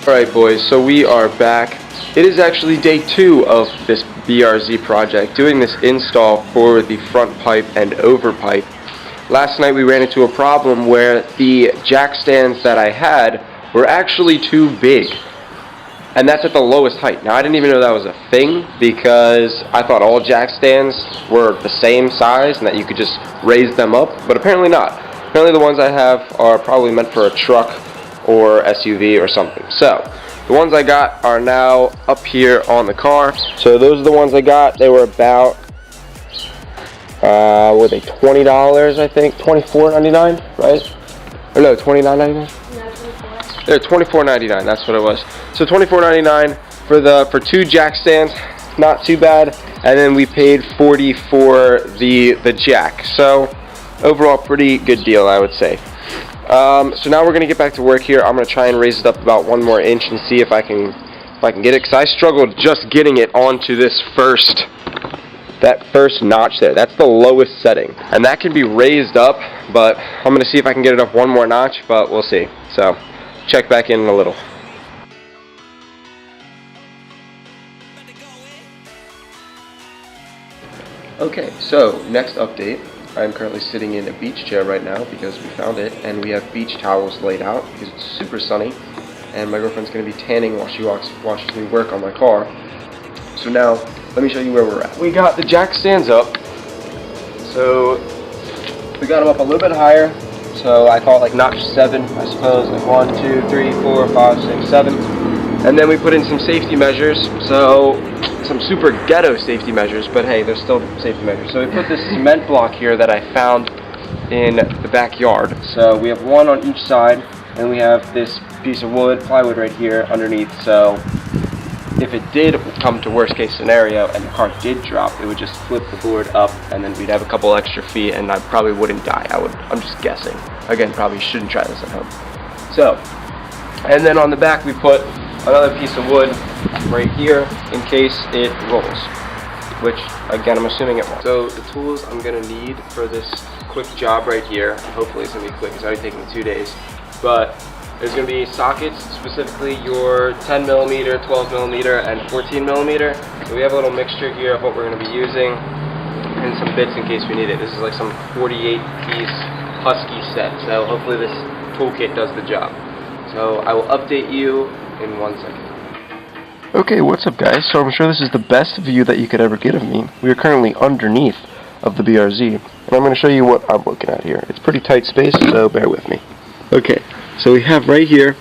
Alright boys, so we are back. It is actually day 2 of this BRZ project, doing this install for the front pipe and over pipe. Last night we ran into a problem where the jack stands that I had were actually too big. And that's at the lowest height. Now I didn't even know that was a thing because I thought all jack stands were the same size and that you could just raise them up, but apparently not. Apparently the ones I have are probably meant for a truck or SUV or something. So the ones I got are now up here on the car. So those are the ones I got. They were about were they $20 I think, $24.99, right? Or no, $29.99? They're $24.99, that's what it was. So $24.99 for 2 jack stands, not too bad. And then we paid $40 for the jack. So overall pretty good deal, I would say. So now we're going to get back to work here. I'm going to try and raise it up about 1 more inch and see if I can get it, because I struggled just getting it onto this first notch there. That's the lowest setting, and that can be raised up, but I'm going to see if I can get it up 1 more notch, but we'll see. So check back in a little. Okay, so next update. I'm currently sitting in a beach chair right now because we found it, and we have beach towels laid out because it's super sunny, and my girlfriend's going to be tanning while she watches me work on my car. So now, let me show you where we're at. We got the jack stands up, so we got them up a little bit higher, so I call it like notch 7, I suppose, like 1, 2, 3, 4, 5, 6, 7, and then we put in some safety measures, so some super ghetto safety measures, but hey, they're still safety measures. So we put this cement block here that I found in the backyard. So we have 1 on each side, and we have this piece of plywood right here underneath. So if it did come to worst case scenario and the car did drop, it would just flip the board up, and then we'd have a couple extra feet, and I probably wouldn't die. I'm just guessing. Again, probably shouldn't try this at home. So, and then on the back we put another piece of wood right here in case it rolls, which again I'm assuming it won't. So the tools I'm going to need for this quick job right here, and hopefully it's going to be quick, it's already taking 2 days, but there's going to be sockets, specifically your 10mm, 12mm, and 14mm. So we have a little mixture here of what we're going to be using, and some bits in case we need it. This is like some 48-piece Husky set, so hopefully this toolkit does the job. So I will update you in 1 second. Okay, what's up guys? So I'm sure this is the best view that you could ever get of me. We are currently underneath of the BRZ, and I'm going to show you what I'm looking at here. It's pretty tight space, so bear with me. Okay, so we have right here,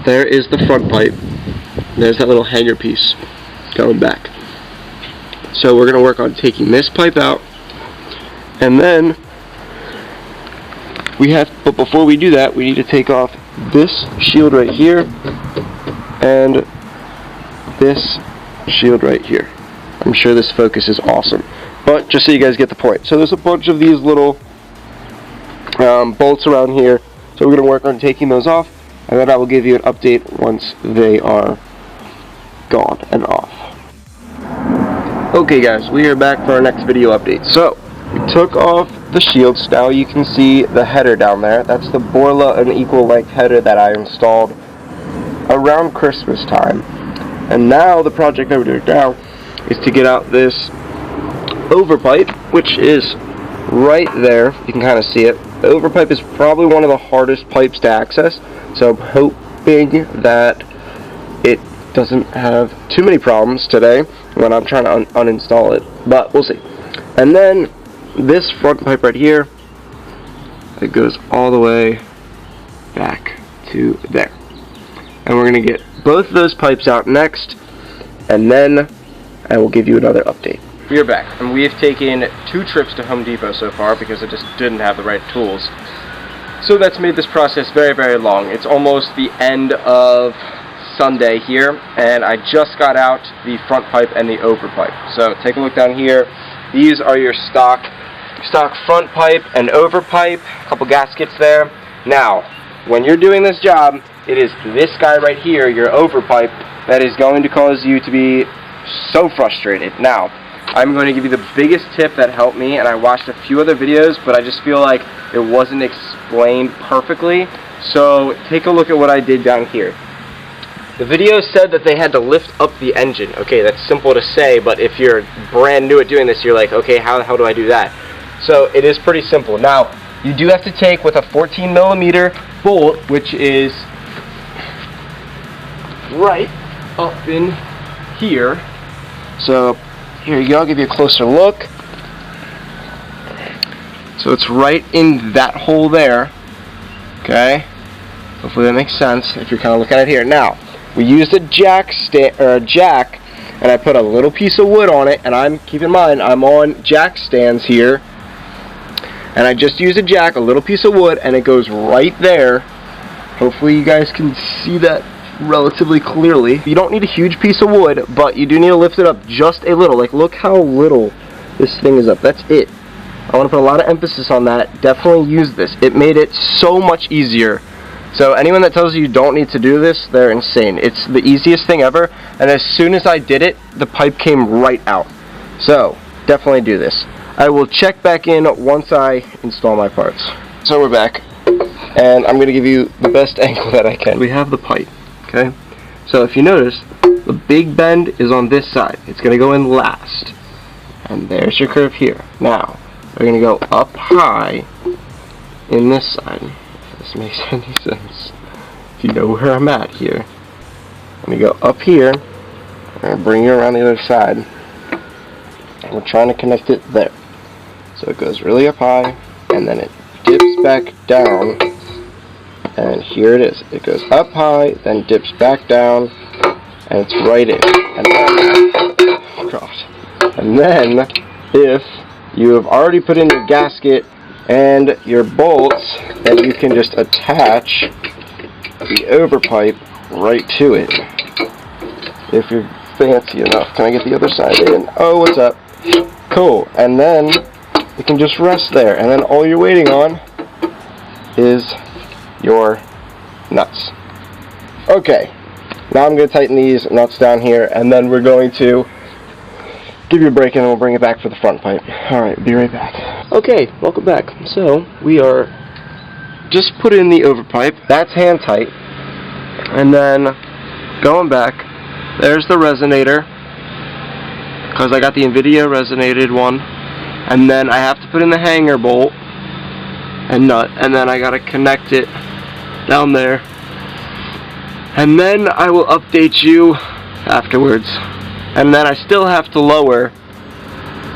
there is the front pipe. There's that little hanger piece going back. So we're going to work on taking this pipe out, and then but before we do that, we need to take off this shield right here and this shield right here. I'm sure this focus is awesome, but just so you guys get the point. So there's a bunch of these little bolts around here, so we're going to work on taking those off, and then I will give you an update once they are gone and off. Okay guys, we are back for our next video update. So we took off the shields. Now you can see the header down there. That's the Borla and equal length header that I installed around Christmas time. And now the project that we're doing now is to get out this overpipe, which is right there. You can kind of see it. The overpipe is probably one of the hardest pipes to access, so I'm hoping that it doesn't have too many problems today when I'm trying to uninstall it, but we'll see. And then this front pipe right here, it goes all the way back to there. And we're going to get both of those pipes out next, and then I will give you another update. We are back, and we have taken 2 trips to Home Depot so far because I just didn't have the right tools. So that's made this process very, very long. It's almost the end of Sunday here, and I just got out the front pipe and the over pipe. So take a look down here. These are your stock front pipe and over pipe, a couple gaskets there. Now, when you're doing this job, it is this guy right here, your over pipe, that is going to cause you to be so frustrated. Now, I'm going to give you the biggest tip that helped me, and I watched a few other videos, but I just feel like it wasn't explained perfectly. So take a look at what I did down here. The video said that they had to lift up the engine. Okay, that's simple to say, but if you're brand new at doing this, you're like, okay, how do I do that? So it is pretty simple. Now, you do have to take with a 14mm bolt, which is right up in here. So here you go, I'll give you a closer look. So it's right in that hole there. Okay, hopefully that makes sense if you're kind of looking at it here. Now, we used a jack, and I put a little piece of wood on it, and keep in mind, I'm on jack stands here, and I just used a jack, a little piece of wood, and it goes right there. Hopefully you guys can see that relatively clearly. You don't need a huge piece of wood, but you do need to lift it up just a little. Like, look how little this thing is up. That's it. I want to put a lot of emphasis on that. Definitely use this. It made it so much easier. So anyone that tells you don't need to do this, they're insane. It's the easiest thing ever, and as soon as I did it, the pipe came right out. So definitely do this. I will check back in once I install my parts. So we're back, and I'm going to give you the best angle that I can. We have the pipe, okay? So if you notice, the big bend is on this side. It's going to go in last. And there's your curve here. Now, we're going to go up high in this side. If this makes any sense. If you know where I'm at here. Let me go up here, and bring you around the other side. And we're trying to connect it there. So it goes really up high, and then it dips back down. And here it is. It goes up high, then dips back down, and it's right in. And then, if you have already put in your gasket and your bolts, then you can just attach the overpipe right to it. If you're fancy enough. Can I get the other side in? Oh, what's up? Cool. And then it can just rest there. And then all you're waiting on is your nuts. Okay. Now I'm going to tighten these nuts down here, and then we're going to give you a break, and then we'll bring it back for the front pipe. Alright, be right back. Okay, welcome back. So, we are just put in the overpipe. That's hand tight. And then, going back, there's the resonator, because I got the NVIDIA resonated one. And then I have to put in the hanger bolt and nut, and then I got to connect it down there. And then I will update you afterwards. And then I still have to lower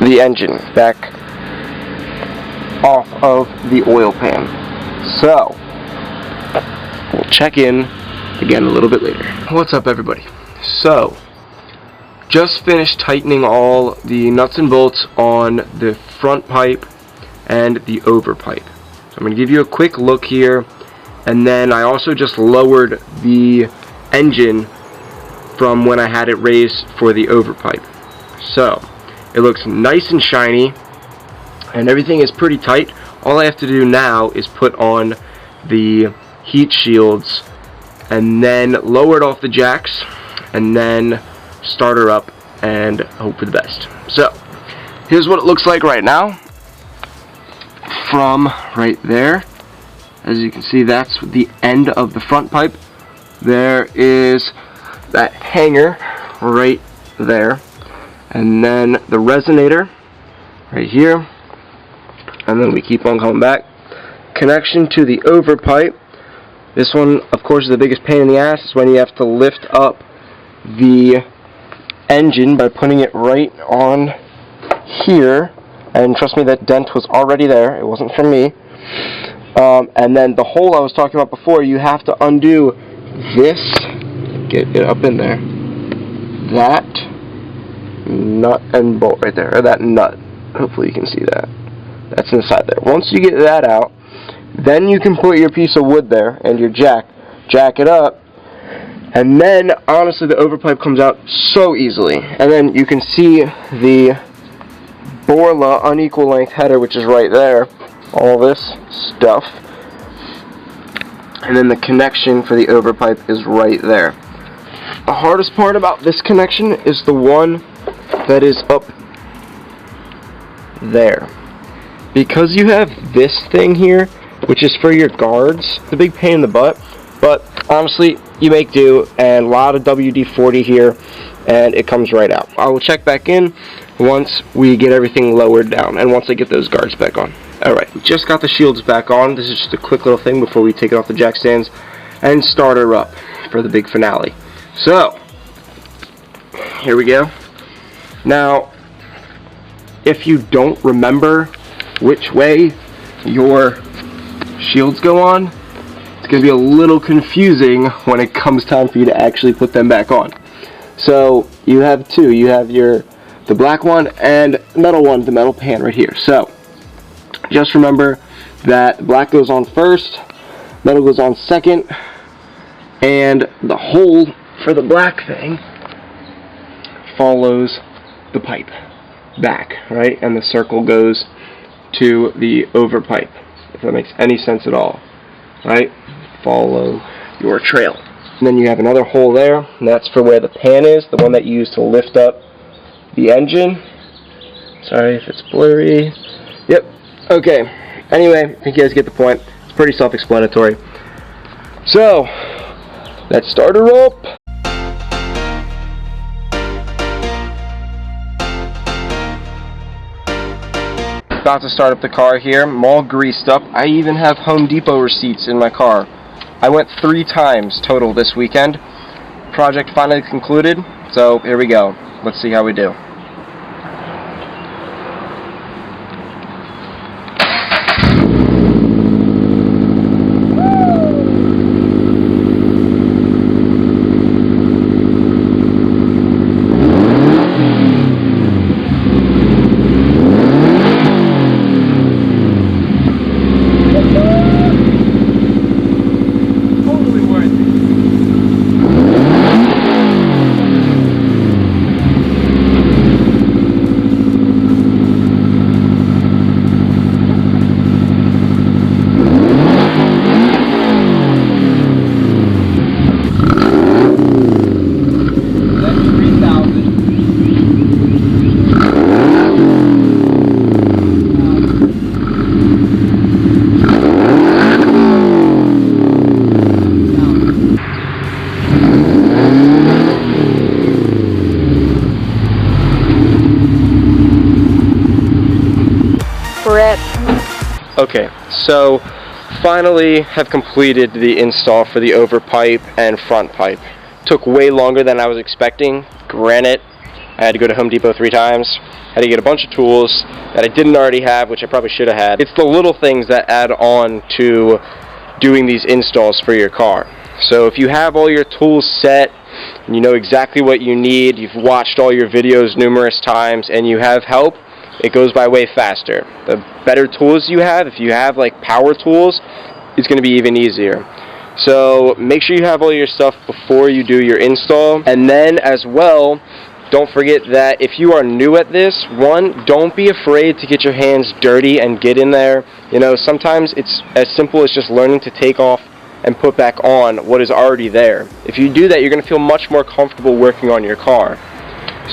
the engine back off of the oil pan. So, we'll check in again a little bit later. What's up, everybody? So, just finished tightening all the nuts and bolts on the front pipe and the over pipe. So I'm going to give you a quick look here, and then I also just lowered the engine from when I had it raised for the overpipe. So it looks nice and shiny, and everything is pretty tight. All I have to do now is put on the heat shields and then lower it off the jacks and then start her up and hope for the best. So here's what it looks like right now from right there. As you can see, that's the end of the front pipe. There is that hanger right there, and then the resonator right here, and then we keep on coming back. Connection to the over pipe. This one, of course, is the biggest pain in the ass. Is when you have to lift up the engine by putting it right on here, and trust me, that dent was already there. It wasn't from me. And then the hole I was talking about before, you have to undo this. Get it up in there. That nut and bolt right there, or that nut. Hopefully you can see that. That's inside there. Once you get that out, then you can put your piece of wood there and your jack it up, and then honestly the overpipe comes out so easily. And then you can see the Borla unequal length header, which is right there. All this stuff. And then the connection for the overpipe is right there. The hardest part about this connection is the one that is up there. Because you have this thing here, which is for your guards, it's a big pain in the butt, but honestly, you make do, and a lot of WD-40 here, and it comes right out. I will check back in once we get everything lowered down and once I get those guards back on. Alright, we just got the shields back on. This is just a quick little thing before we take it off the jack stands and start her up for the big finale. So, here we go. Now, if you don't remember which way your shields go on, it's going to be a little confusing when it comes time for you to actually put them back on. So, you have two. You have the black one and metal one, the metal pan right here. So, just remember that black goes on first, metal goes on second, and the hole for the black thing follows the pipe back, right? And the circle goes to the over pipe, if that makes any sense at all, right? Follow your trail. And then you have another hole there, and that's for where the pan is, the one that you use to lift up the engine. Sorry if it's blurry. Yep. Okay. Anyway, I think you guys get the point. It's pretty self-explanatory. So, let's start her up. About to start up the car here. I'm all greased up. I even have Home Depot receipts in my car. I went 3 times total this weekend. Project finally concluded, so here we go. Let's see how we do. Okay, so finally have completed the install for the over pipe and front pipe. Took way longer than I was expecting. Granted, I had to go to Home Depot 3 times. Had to get a bunch of tools that I didn't already have, which I probably should have had. It's the little things that add on to doing these installs for your car. So if you have all your tools set, and you know exactly what you need, you've watched all your videos numerous times, and you have help, it goes by way faster. The better tools you have, if you have like power tools, it's going to be even easier. So make sure you have all your stuff before you do your install. And then as well, don't forget that if you are new at this, one, don't be afraid to get your hands dirty and get in there. You know, sometimes it's as simple as just learning to take off and put back on what is already there. If you do that, you're going to feel much more comfortable working on your car.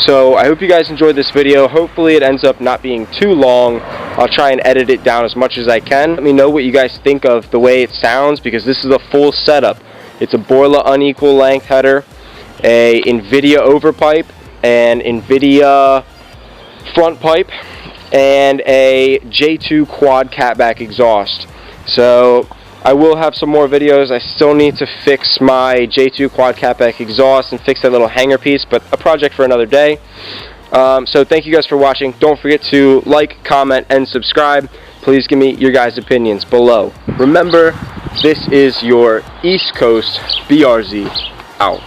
So I hope you guys enjoyed this video. Hopefully it ends up not being too long. I'll try and edit it down as much as I can. Let me know what you guys think of the way it sounds, because this is a full setup. It's a Borla unequal length header, a NVIDIA over pipe, an NVIDIA front pipe, and a J2 quad catback exhaust. So I will have some more videos. I still need to fix my J2 quad catback exhaust and fix that little hanger piece, but a project for another day. So thank you guys for watching. Don't forget to like, comment, and subscribe. Please give me your guys' opinions below. Remember, this is your East Coast BRZ out.